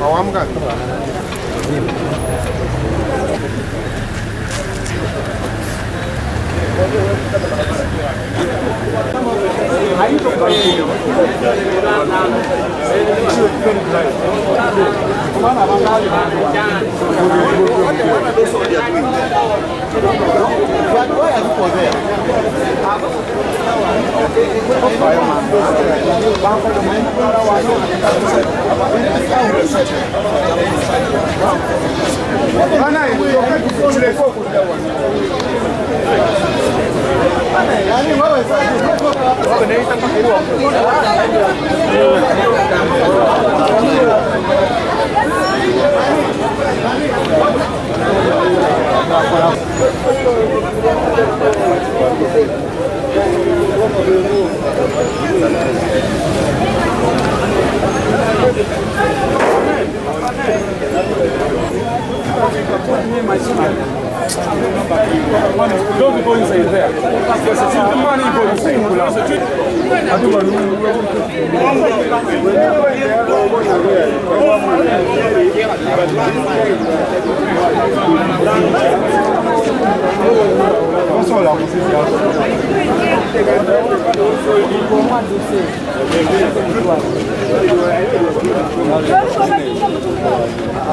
Awam kan? Don't go inside there. Because it's the money go inside.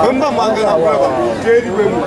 금방 만드나 보라고. 제일 외모.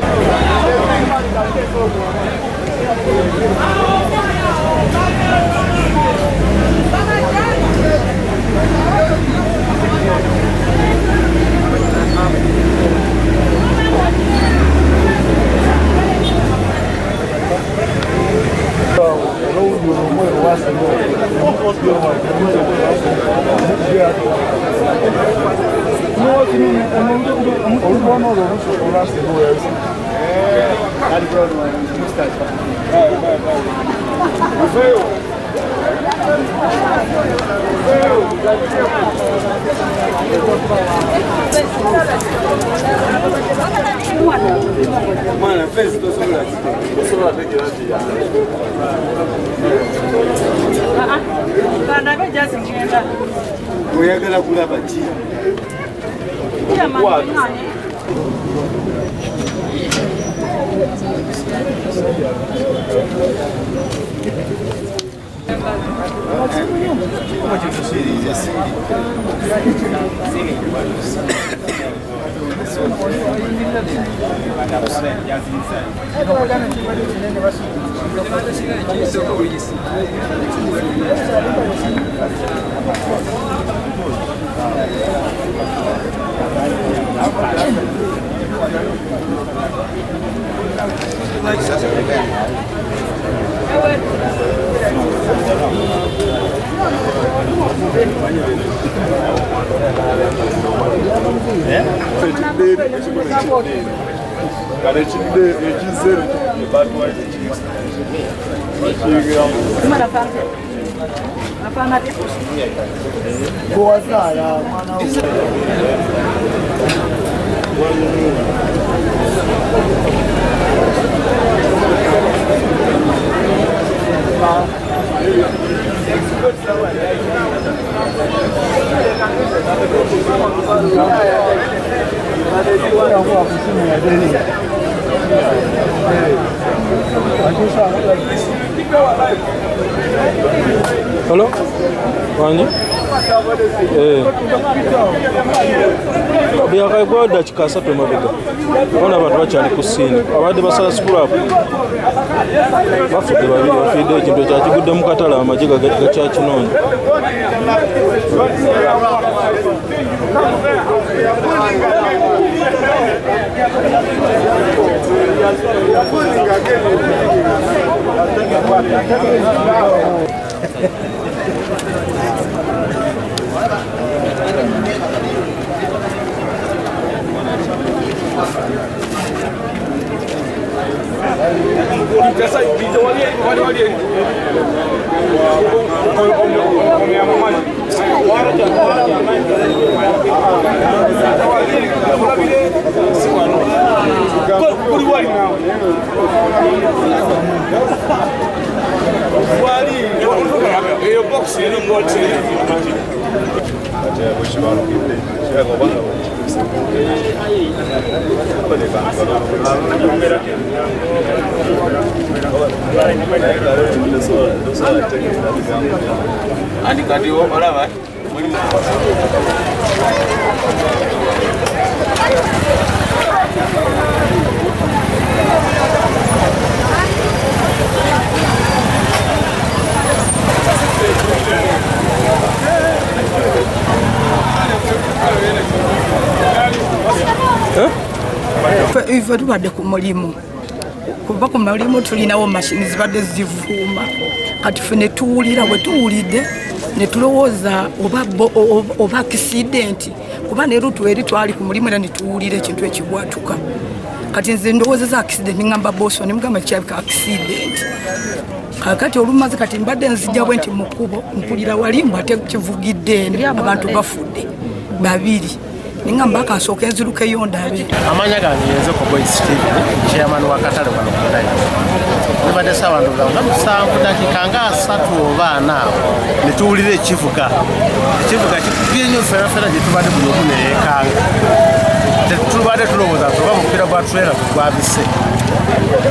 Mano, fez isso sobre Hello? Wani? Byakaibwa dakika 3 emabega. Bona abantu bakyali ku ssiini. Abadde basala scrap. Bafudde babiri bafiidde ekintu ekyakigudde mu katale amagye gakyakinoonya. Wali box eri ngoti. Andi kati olaba Ife tubadde ku mulimu kuva ku mulimu tulinawo mashini zibadde zivuuma kati ffe ne tuwulira bwe tuwulidde ne tulowooza oba akisidenti kuba ne rutu eri twali ku mulimu era ne tuwulira ekintu ekigwatuka kati nze ndowoozeza akisidenti ngamba boso ne mugamba kyabika akisidenti kakati olumaze kati mbadde nzijja bwe nti mu kkubo mpulira wali mbate kivugidde abantu bafudde babiri ningamba akasooka enzirukeyo ndabe amanya gange yenze ko boy Steve chairman wa Katale wano kudai nibadde sawa ndoga musanvu dakika nga 3 oba 4 nituwulire ekivuga kibyenyo fera gye tubadde buli omu neyeekanga tetubadde tulowooza tuba mupira gwa trailer gwabise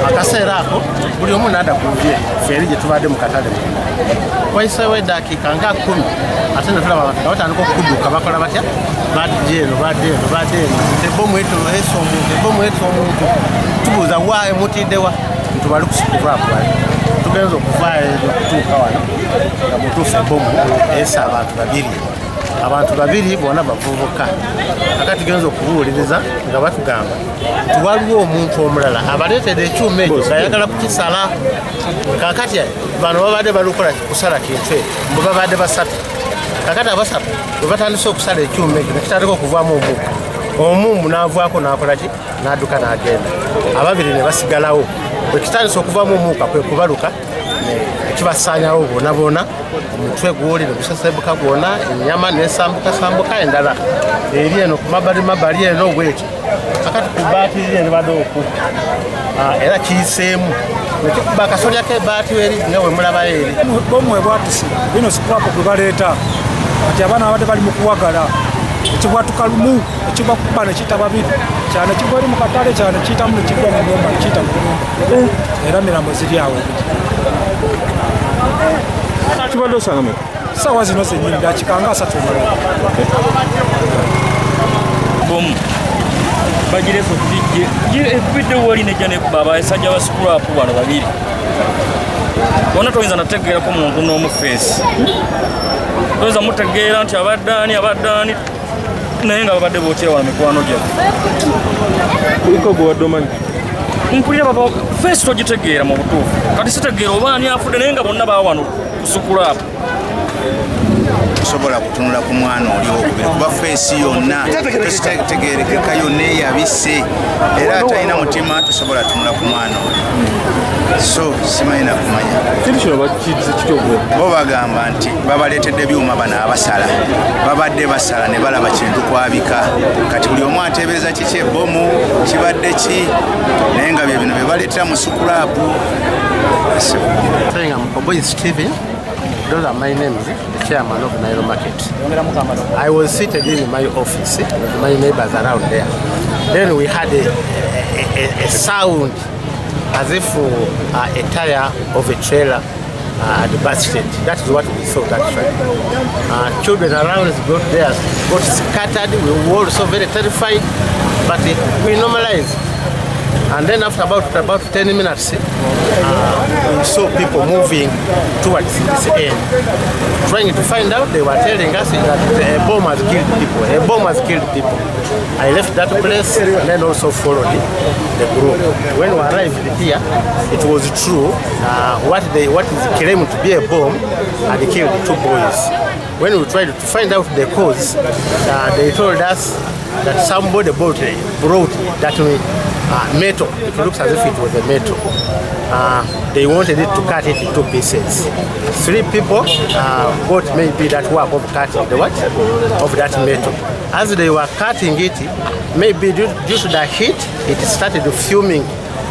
akaseera ako buli omu nada kuvye feri gye tubadde mu Katale waisewe dakika nga 10 ate netulaba abantu batandika okuduka bakola batya badde ebomu eto omuntu tubuuza waayo mutiddewa ntubali kusikuvaako tugenza okuvaayo okutuuka wano nga mutuufu ebomu esa abantu babiri bonna bavubuka kakati tugenza okubuuliriza nga batugamba tiwaliwo omuntu omulala abaleetedde ekyuma ekyo ngayagala kukisala kakati bano babadde balukola kusala kintu ekyo mbu babadde basatu kakati abasatu bwe batandise okusala ekyuma ekyo nekitandika okuvaamu omumu n'avaako n'akola ki n'adduka n'agenda ababiri ne basigalawo bwe kitandise okuvaamu omuuka kwe kubaluka ekibasaanyawo boona omutwe gwoli ne gusesebuka gwona ennyama nesambuka endala eri eno ku mabbali eno bwekyo kakati ku baatiri eno badde oku era kiyiseemu nekikuba akasolya k'ebaati eri nga bwe mulaba eri Bomu ebwatuse bino sikwapo gwe baleeta kati abaana babadde bali mu kuwagala ekibwatuka lumu ekibakuba ne kita babiri kyane kigwa eri mu katale kyane kiyitamu ne kigwa mu nyumba ne kiyita mu nyumba era mirambo ziri awo kibadde osanga meka sawa zino zenyini dakika nga 3 Bomu bagireko vidde wali nejja nebaba esajja wa scrap bano babiri bona toyinza nategeerako muntu n'omu feesi toyinza mutegeera nti abaddaani naye nga babadde bookera wala mikwano gyaffe kuliko gwe wadde omanyi mpulira baba feesi togitegeera mu butuufu kati sitegeera oba ani afudde naye nga bonna baawano ku scrap tusobola kutunula ku mwana oli okubiri kuba feesi yonna tositegeerekeka yonna eyabise era atalina mutima tusobola tunula ku mwana oli so simanyi nakumanya kintu kino bakize kitogwe bo bagamba nti babaleetedde byuma bano abasala babadde basala ne balaba kintu kwabika kati buli omu ateebereza kiki ebomu kibadde ki naye nga bye bino bye baleetera mu sukulaapu Those are my names, the chairman of Nairo Market. I was seated in my office with my neighbors around there. Then we had a sound as if a tire of a trailer had busted. That is what we thought actually. Children around us got scattered. We were also very terrified, but we normalized. And then after about 10 minutes, we saw people moving towards this end, trying to find out. They were telling us that a bomb has killed people. A bomb has killed people. I left that place and then also followed the group. When we arrived here, it was true. What is claimed to be a bomb had killed 2 boys. When we tried to find out the cause, they told us that somebody brought that metal. It looks as if it was a metal. They wanted it to cut it into pieces. 3 people got maybe that work of cutting the what? Of that metal. As they were cutting it, maybe due to the heat, it started fuming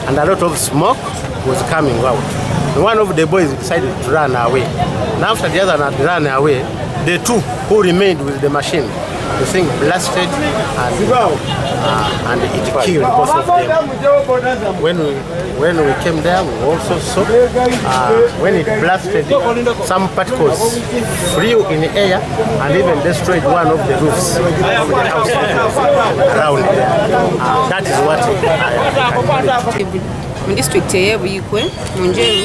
and a lot of smoke was coming out. one of the boys decided to run away. And after the other had run away, the two who remained with the machine, the thing blasted and it killed both of them. When we came there, we also saw when it blasted, some particles flew in the air and even destroyed one of the roofs of the house around there. That is what mu district ey'Ebuyikwe mu Njeru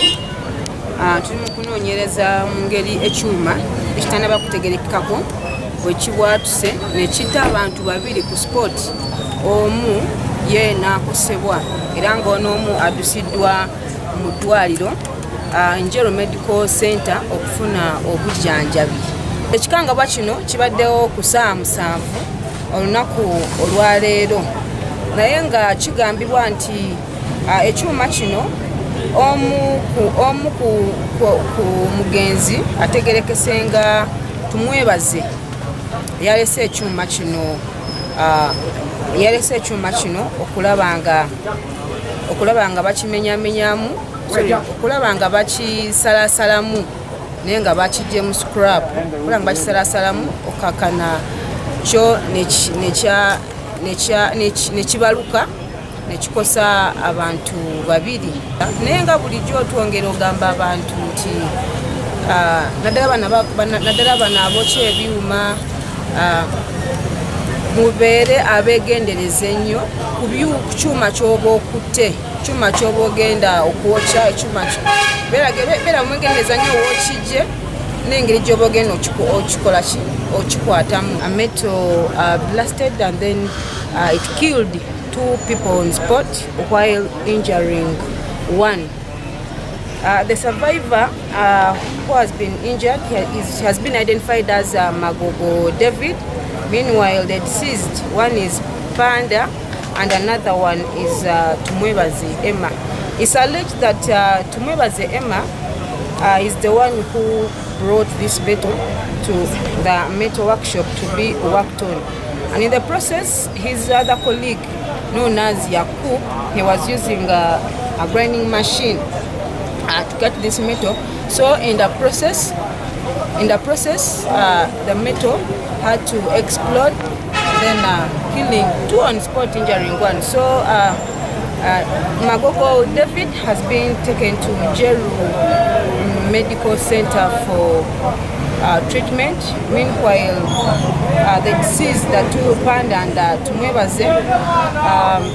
tuli mu kunoonyereza mu ngeri ekyuma ekitannaba kutegerekekako bwe kibwatuse ne kitta abantu babiri ku sport, omu ye n'akosebwa era ng'ono omu addusiddwa mu ddwaliro Njeru Medical Center okufuna obujjanjabi. Ekikangabwa kino kibaddewo ku ssaawa 7 olunaku olwaleero, naye nga kigambibwa nti ekyuma kino omu ku mugenzi ategerekese nga tumwebaze yalese ekyuma kino okulaba nga bakimenyamenyamu, okulaba nga bakisalasalamu naye nga bakijje mu scrap, okulaba nga bakisalasalamu okakana kyo nekibaluka nekikosa abantu babiri. Naye nga bulijjo twongera ogamba abantu nti naddala bano abokya ebyuma mubeere abeegendereza ennyo ku kyuma ky'oba okutte, kyuma ky'oba ogenda okwokya, ekyuma beera mwegendereza nnyo wookijje n'engeri gy'oba ogenda okikola ki okikwatamu. A metal blasted and then it killed 2 people on spot while injuring 1. The survivor who has been injured has been identified as Magogo David. Meanwhile, the deceased, one is Panda and another one is Tumwebaze Emma. It's alleged that Tumwebaze Emma is the one who brought this metal to the metal workshop to be worked on. And in the process, his other colleague, known as Yakub, he was using a grinding machine to cut this metal. So in the process, the metal had to explode, then killing 2 on spot, injuring 1. So Magogo David has been taken to Njeru Medical Center for treatment. Meanwhile, the deceased, the 2 Panda and Tumwebaze,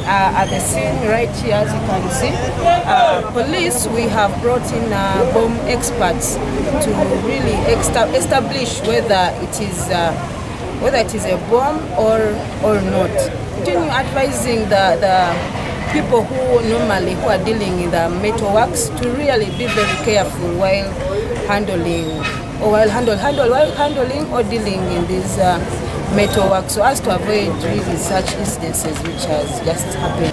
at the scene right here, as you can see. Police, we have brought in bomb experts to really establish whether it is a bomb or not. Continue advising the people who are dealing in the metalworks to really be very careful while handling or dealing in this metalwork, so as to avoid really such instances which has just happened.